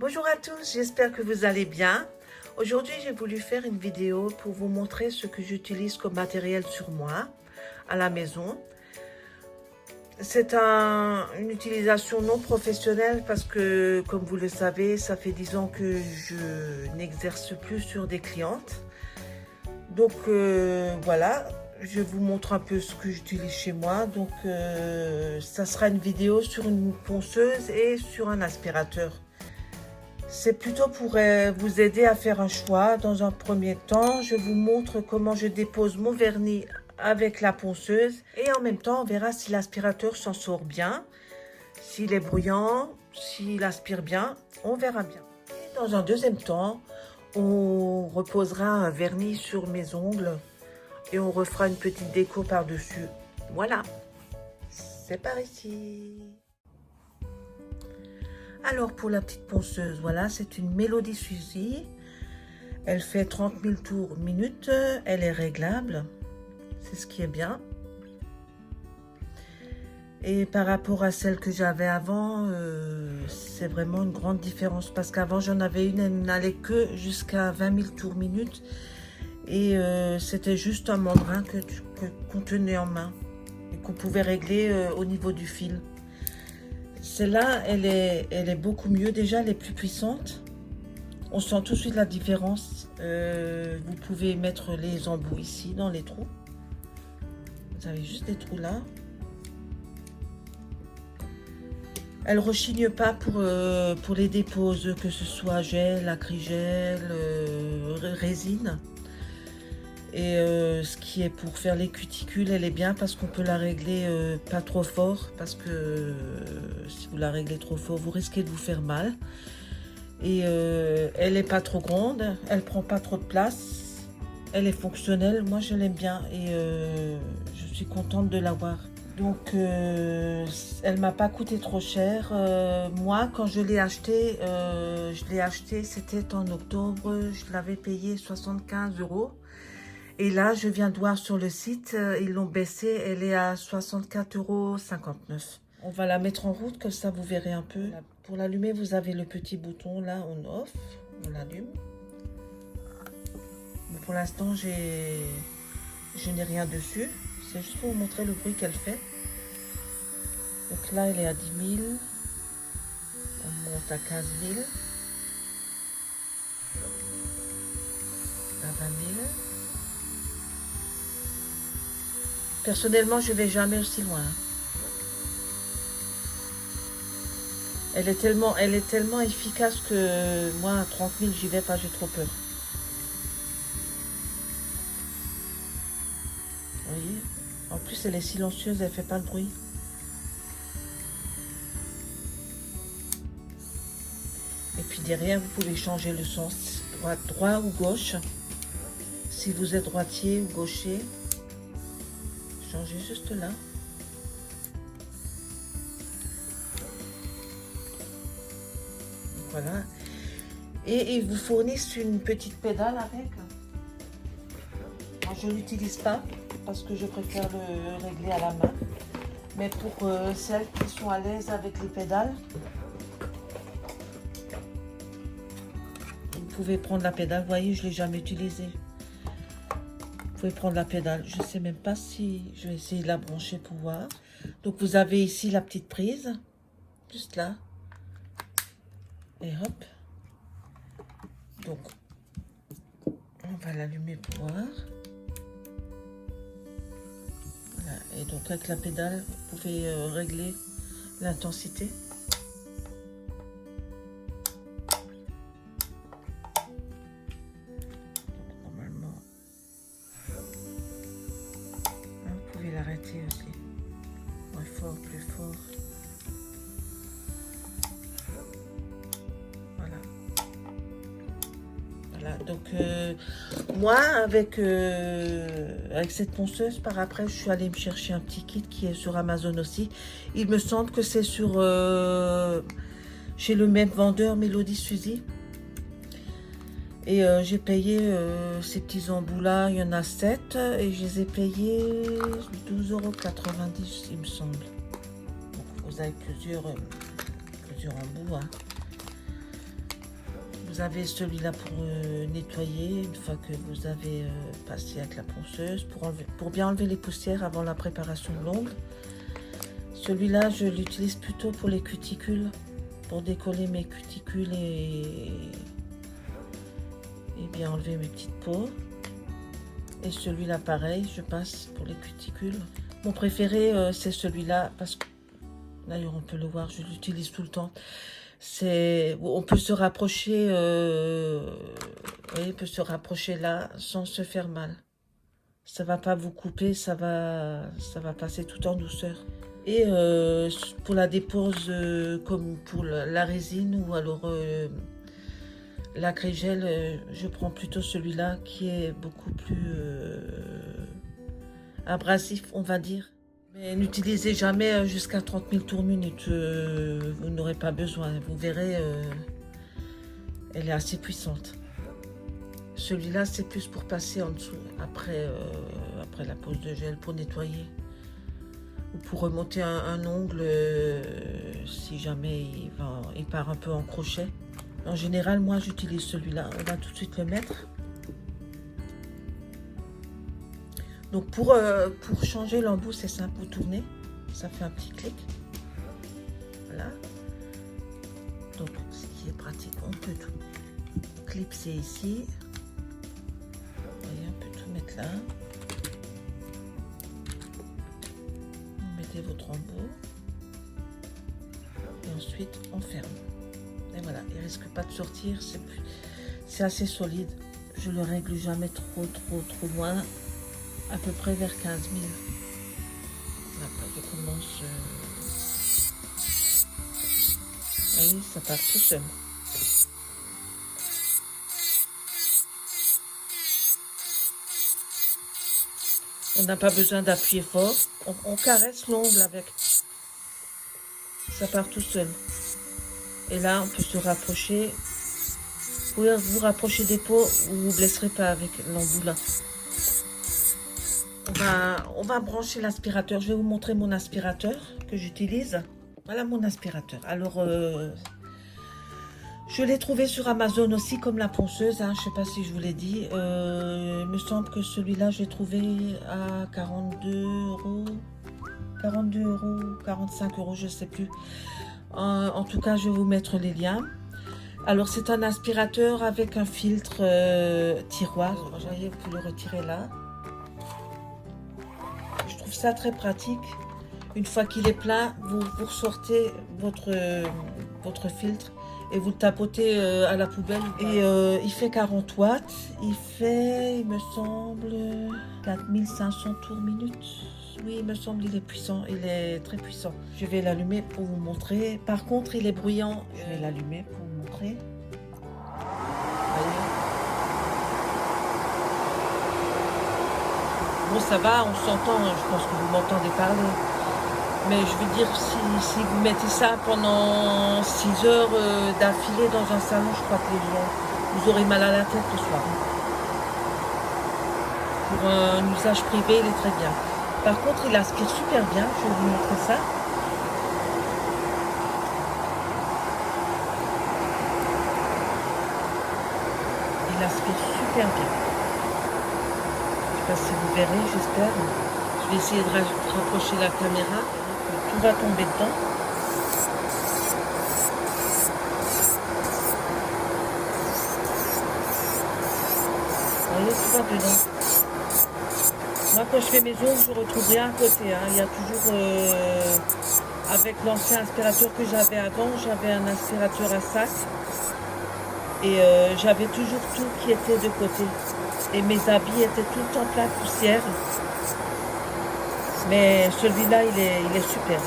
Bonjour à tous, j'espère que vous allez bien. Aujourd'hui, j'ai voulu faire une vidéo pour vous montrer ce que j'utilise comme matériel sur moi, à la maison. C'est une utilisation non professionnelle parce que, comme vous le savez, ça fait 10 ans que je n'exerce plus sur des clientes. Donc voilà, je vous montre un peu ce que j'utilise chez moi. Donc ça sera une vidéo sur une ponceuse et sur un aspirateur. C'est plutôt pour vous aider à faire un choix. Dans un premier temps, je vous montre comment je dépose mon vernis avec la ponceuse. Et en même temps, on verra si l'aspirateur s'en sort bien, s'il est bruyant, s'il aspire bien, on verra bien. Et dans un deuxième temps, on reposera un vernis sur mes ongles et on refera une petite déco par-dessus. Voilà, c'est par ici. Alors pour la petite ponceuse, voilà, c'est une Melody Suzy. Elle fait 30 000 tours minute. Elle est réglable. C'est ce qui est bien. Et par rapport à celle que j'avais avant, c'est vraiment une grande différence. Parce qu'avant, j'en avais une, elle n'allait que jusqu'à 20 000 tours minute. Et c'était juste un mandrin qu'on tenait en main. Et qu'on pouvait régler au niveau du fil. Celle-là, elle est beaucoup mieux. Déjà, elle est plus puissante. On sent tout de suite la différence. Vous pouvez mettre les embouts ici, dans les trous. Vous avez juste des trous là. Elle ne rechigne pas pour les déposes, que ce soit gel, acrygel, résine. Et ce qui est pour faire les cuticules, elle est bien parce qu'on peut la régler pas trop fort. Parce que si vous la réglez trop fort, vous risquez de vous faire mal. Et elle n'est pas trop grande, elle prend pas trop de place. Elle est fonctionnelle, moi je l'aime bien et je suis contente de l'avoir. Donc elle m'a pas coûté trop cher. Moi quand je l'ai acheté, c'était en octobre, je l'avais payé 75 €. Et là, je viens de voir sur le site, ils l'ont baissé, elle est à 64,59 €. On va la mettre en route, comme ça vous verrez un peu. Pour l'allumer, vous avez le petit bouton là, on-off, on l'allume. Pour l'instant, je n'ai rien dessus. C'est juste pour vous montrer le bruit qu'elle fait. Donc là, elle est à 10 000. On monte à 15 000. À 20 000. Personnellement, je ne vais jamais aussi loin. Elle est tellement efficace que moi, à 30 000, j'y vais pas, j'ai trop peur. Vous voyez? En plus, elle est silencieuse, elle fait pas le bruit. Et puis derrière, vous pouvez changer le sens, droit ou gauche. Si vous êtes droitier ou gaucher, changez juste là. Voilà. Et ils vous fournissent une petite pédale avec. Moi, je ne l'utilise pas parce que je préfère le régler à la main. Mais pour celles qui sont à l'aise avec les pédales, vous pouvez prendre la pédale. Vous voyez, je ne l'ai jamais utilisée. Vous pouvez prendre la pédale. Je ne sais même pas si je vais essayer de la brancher pour voir. Donc, vous avez ici la petite prise. Juste là. Et hop. Donc, on va l'allumer pour voir. Voilà. Et donc, avec la pédale, vous pouvez régler l'intensité. Normalement, vous pouvez l'arrêter aussi. Moins fort, plus fort. Voilà, donc moi avec cette ponceuse, par après je suis allée me chercher un petit kit qui est sur Amazon aussi. Il me semble que c'est sur chez le même vendeur, Melody Suzy. Et j'ai payé ces petits embouts là, il y en a 7 et je les ai payés 12,90 € il me semble. Donc vous avez plusieurs embouts. Hein. Vous avez celui-là pour nettoyer une fois que vous avez passé avec la ponceuse, pour bien enlever les poussières avant la préparation de l'ongle. Celui-là, je l'utilise plutôt pour les cuticules, pour décoller mes cuticules et bien enlever mes petites peaux. Et celui-là, pareil, je passe pour les cuticules. Mon préféré, c'est celui-là, parce que, d'ailleurs, on peut le voir, je l'utilise tout le temps. On peut se rapprocher, on peut se rapprocher là sans se faire mal. Ça va pas vous couper, ça va passer tout en douceur. Et pour la dépose, comme pour la résine ou alors la grégel, je prends plutôt celui-là qui est beaucoup plus abrasif, on va dire. Mais n'utilisez jamais jusqu'à 30 000 tours minute, vous n'aurez pas besoin, vous verrez, elle est assez puissante. Celui-là, c'est plus pour passer en dessous, après la pose de gel, pour nettoyer. Ou pour remonter un ongle, si jamais il part un peu en crochet. En général, moi, j'utilise celui-là. On va tout de suite le mettre. Donc, pour changer l'embout, c'est simple, vous tournez. Ça fait un petit clic. Voilà. Donc, ce qui est pratique, on peut tout clipser ici. Vous voyez, on peut tout mettre là. Vous mettez votre embout. Et ensuite, on ferme. Et voilà, il risque pas de sortir. C'est assez solide. Je le règle jamais trop loin. À peu près vers 15 000. Après, je commence. Vous voyez, ça part tout seul. On n'a pas besoin d'appuyer fort. On caresse l'ongle avec. Ça part tout seul. Et là, on peut se rapprocher. Vous pouvez vous rapprocher des peaux, vous ne vous blesserez pas avec l'embout là. On va brancher l'aspirateur. Je vais vous montrer mon aspirateur que j'utilise. Voilà mon aspirateur. Alors, je l'ai trouvé sur Amazon aussi, comme la ponceuse. Hein, je ne sais pas si je vous l'ai dit. Il me semble que celui-là, je l'ai trouvé à 42 euros. 42 euros, 45 euros, je ne sais plus. En tout cas, je vais vous mettre les liens. Alors, c'est un aspirateur avec un filtre tiroir. Vous voyez, vous pouvez le retirer là. Je trouve ça très pratique. Une fois qu'il est plein, vous ressortez votre filtre et vous le tapotez à la poubelle. Et il fait 40 watts. Il fait, il me semble, 4500 tours minute. Oui, il me semble il est puissant. Il est très puissant. Je vais l'allumer pour vous montrer. Par contre, il est bruyant. Je vais l'allumer pour vous montrer. Voyez. Bon, ça va, on s'entend. Je pense que vous m'entendez parler. Mais je veux dire, si vous mettez ça pendant 6 heures d'affilée dans un salon, je crois que vous aurez mal à la tête le soir. Pour un usage privé, il est très bien. Par contre, il aspire super bien. Je vais vous montrer ça. Il aspire super bien. Je ne sais pas si vous verrez, j'espère. Je vais essayer de rapprocher la caméra. Tout va tomber dedans. Vous voyez, tout va dedans. Moi, quand je fais mes ongles, je ne retrouve rien à côté. Hein. Il y a toujours, avec l'ancien aspirateur que j'avais avant, j'avais un aspirateur à sac. Et j'avais toujours tout qui était de côté. Et mes habits étaient tout le temps pleins de poussière. Mais celui-là, il est super.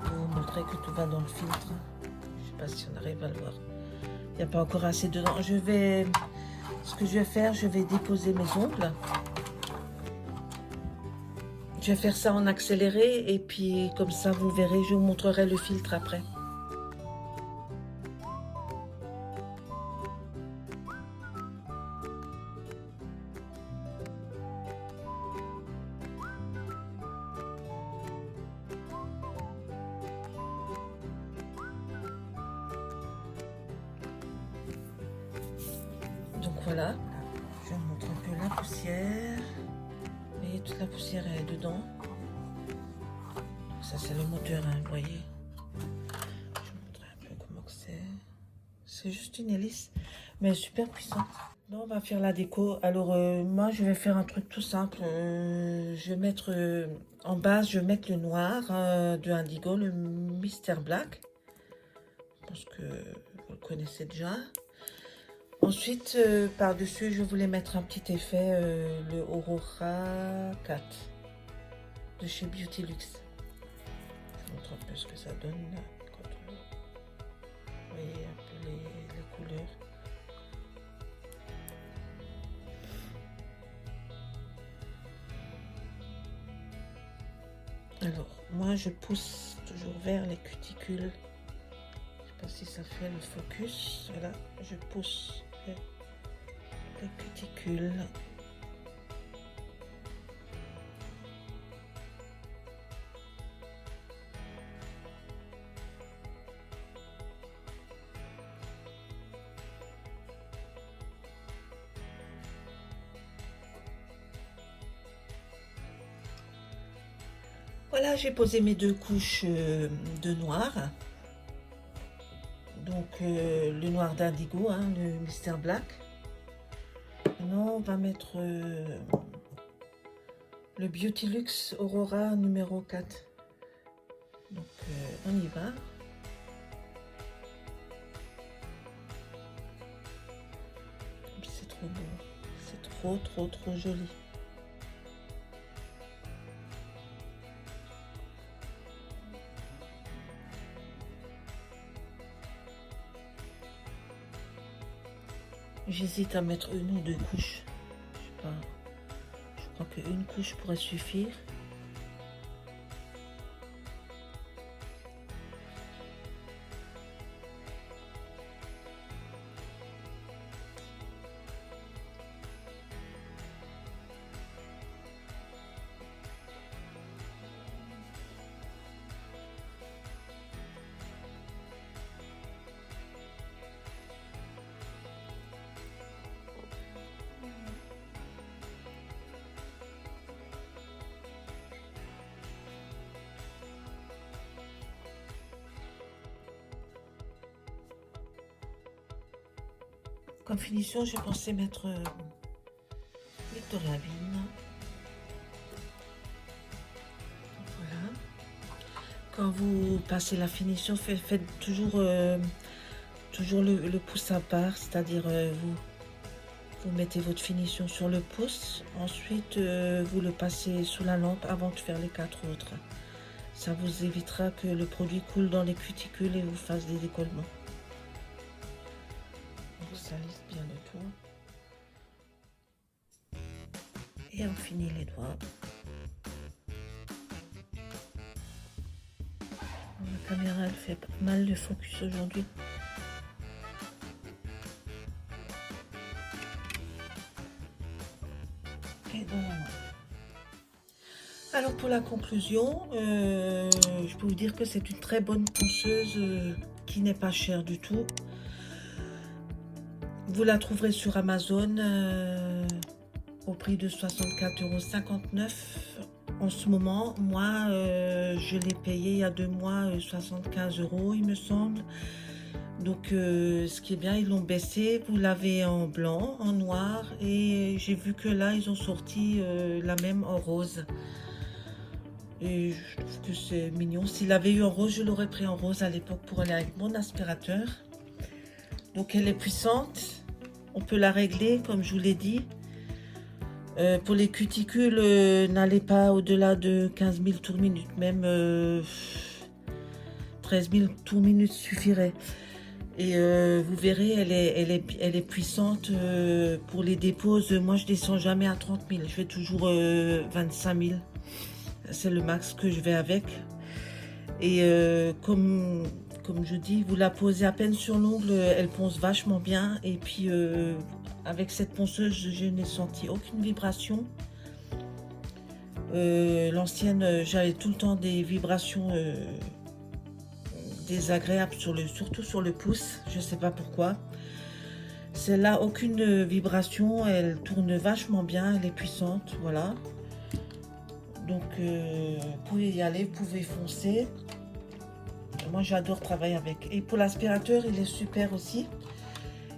Pour vous montrer que tout va dans le filtre. Je ne sais pas si on arrive à le voir. Il n'y a pas encore assez dedans. Ce que je vais faire, je vais déposer mes ongles. Je vais faire ça en accéléré et puis comme ça vous verrez, je vous montrerai le filtre après. voilà, je vous montre un peu la poussière. Vous voyez, toute la poussière est dedans. Ça c'est le moteur, hein, vous voyez. Je vous montre un peu comment c'est. C'est juste une hélice, mais super puissante. Là, on va faire la déco. Alors, moi, je vais faire un truc tout simple. Je vais mettre en base, je vais mettre le noir de Indigo, le Mr Black. Je pense que vous le connaissez déjà. Ensuite, par-dessus, je voulais mettre un petit effet, le Aurora 4 de chez Beauty Luxe. Je vous montre un peu ce que ça donne là, quand vous voyez un peu les couleurs. Alors, moi je pousse toujours vers les cuticules. Je sais pas si ça fait le focus. Voilà, je pousse vers les cuticules. Voilà, j'ai posé mes 2 couches de noir. Donc le noir d'Indigo, hein, le Mr Black. Maintenant, on va mettre le Beauty Luxe Aurora numéro 4. Donc on y va. C'est trop beau. C'est trop joli. J'hésite à mettre 1 ou 2 couches. Je sais pas. Je crois qu'une couche pourrait suffire. Comme finition, je pensais mettre Victoria Bean. Voilà. Quand vous passez la finition, faites toujours, le pouce à part, c'est-à-dire vous mettez votre finition sur le pouce, ensuite vous le passez sous la lampe avant de faire les 4 autres. Ça vous évitera que le produit coule dans les cuticules et vous fasse des décollements. Donc ça lisse bien le tout. Et on finit les doigts. La caméra elle fait pas mal de focus aujourd'hui. Et bon. Alors pour la conclusion, je peux vous dire que c'est une très bonne ponceuse qui n'est pas chère du tout. Vous la trouverez sur Amazon au prix de 64,59 € en ce moment. Moi, je l'ai payé il y a 2 mois 75 € il me semble. Donc ce qui est bien, ils l'ont baissé. Vous l'avez en blanc, en noir, et j'ai vu que là ils ont sorti la même en rose. Et je trouve que c'est mignon. S'il avait eu en rose, je l'aurais pris en rose à l'époque pour aller avec mon aspirateur. Donc elle est puissante. On peut la régler comme je vous l'ai dit. Pour les cuticules, n'allez pas au-delà de 15 000 tours minute. Même 13 000 tours minute suffirait. Et vous verrez, elle est puissante pour les déposes. Moi, je descends jamais à 30 000. Je fais toujours 25 000. C'est le max que je vais avec. Et comme je dis, vous la posez à peine sur l'ongle, elle ponce vachement bien. Et puis avec cette ponceuse, je n'ai senti aucune vibration. L'ancienne, j'avais tout le temps des vibrations désagréables, surtout sur le pouce. Je ne sais pas pourquoi. Celle-là, aucune vibration, elle tourne vachement bien, elle est puissante, voilà. Donc, vous pouvez y aller, vous pouvez foncer. Moi, j'adore travailler avec. Et pour l'aspirateur, il est super aussi.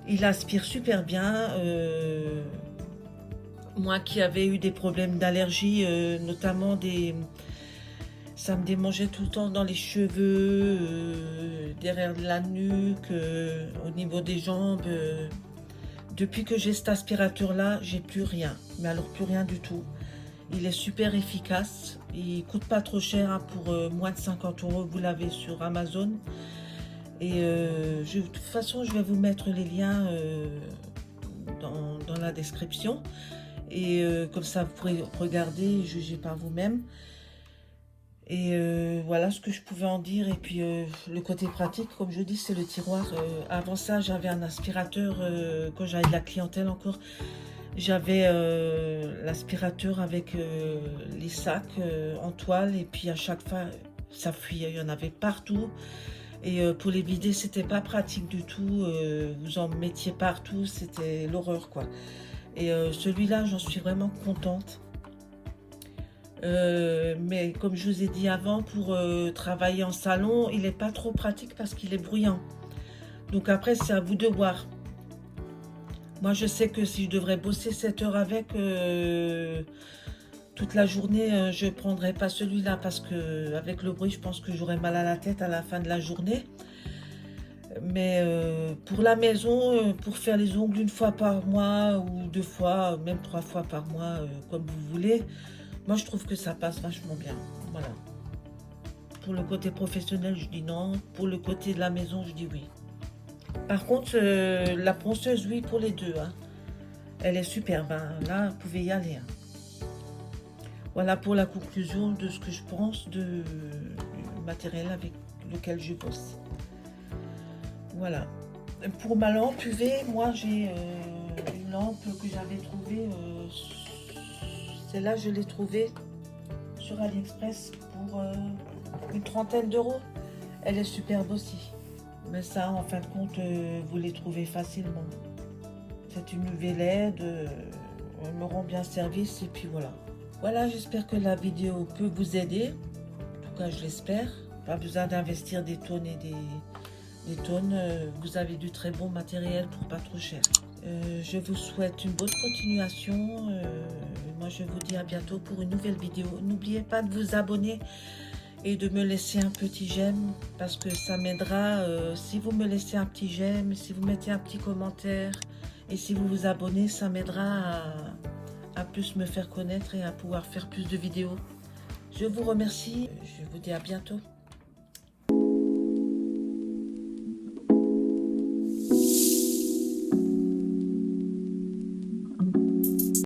Il aspire super bien. Moi qui avais eu des problèmes d'allergie, notamment ça me démangeait tout le temps dans les cheveux, derrière la nuque, au niveau des jambes. Depuis que j'ai cet aspirateur-là, j'ai plus rien. Mais alors plus rien du tout. Il est super efficace. Il coûte pas trop cher, hein, pour moins de 50 €. Vous l'avez sur Amazon. Et de toute façon, je vais vous mettre les liens dans la description. Et comme ça, vous pourrez regarder et juger par vous-même. Et voilà ce que je pouvais en dire. Et puis le côté pratique, comme je dis, c'est le tiroir. Avant ça, j'avais un aspirateur, quand j'avais de la clientèle encore. J'avais l'aspirateur avec les sacs en toile. Et puis à chaque fois, ça fuyait, il y en avait partout. Et pour les vider, c'était pas pratique du tout. Vous en mettiez partout, c'était l'horreur, quoi. Et celui-là, j'en suis vraiment contente. Mais comme je vous ai dit avant, pour travailler en salon, il n'est pas trop pratique parce qu'il est bruyant. Donc après, c'est à vous de voir. Moi, je sais que si je devrais bosser 7 heures avec toute la journée, je ne prendrais pas celui-là parce que avec le bruit, je pense que j'aurais mal à la tête à la fin de la journée. Mais pour la maison, pour faire les ongles une fois par mois ou 2 fois, même 3 fois par mois, comme vous voulez, moi, je trouve que ça passe vachement bien. Voilà. Pour le côté professionnel, je dis non. Pour le côté de la maison, je dis oui. Par contre, la ponceuse, oui, pour les deux. Hein. Elle est superbe. Hein. Là, vous pouvez y aller. Hein. Voilà pour la conclusion de ce que je pense du matériel avec lequel je bosse. Voilà. Pour ma lampe UV, moi, j'ai une lampe que j'avais trouvée... Celle-là, je l'ai trouvée sur AliExpress pour une 30aine €. Elle est superbe aussi. Mais ça, en fin de compte, vous les trouvez facilement. C'est une UV LED. Elle me rend bien service et puis voilà. Voilà, j'espère que la vidéo peut vous aider. En tout cas, je l'espère. Pas besoin d'investir des tonnes et des tonnes. Vous avez du très bon matériel pour pas trop cher. Je vous souhaite une bonne continuation. Moi, je vous dis à bientôt pour une nouvelle vidéo. N'oubliez pas de vous abonner et de me laisser un petit j'aime parce que ça m'aidera. Si vous me laissez un petit j'aime, si vous mettez un petit commentaire et si vous vous abonnez, ça m'aidera à plus me faire connaître et à pouvoir faire plus de vidéos. Je vous remercie. Je vous dis à bientôt.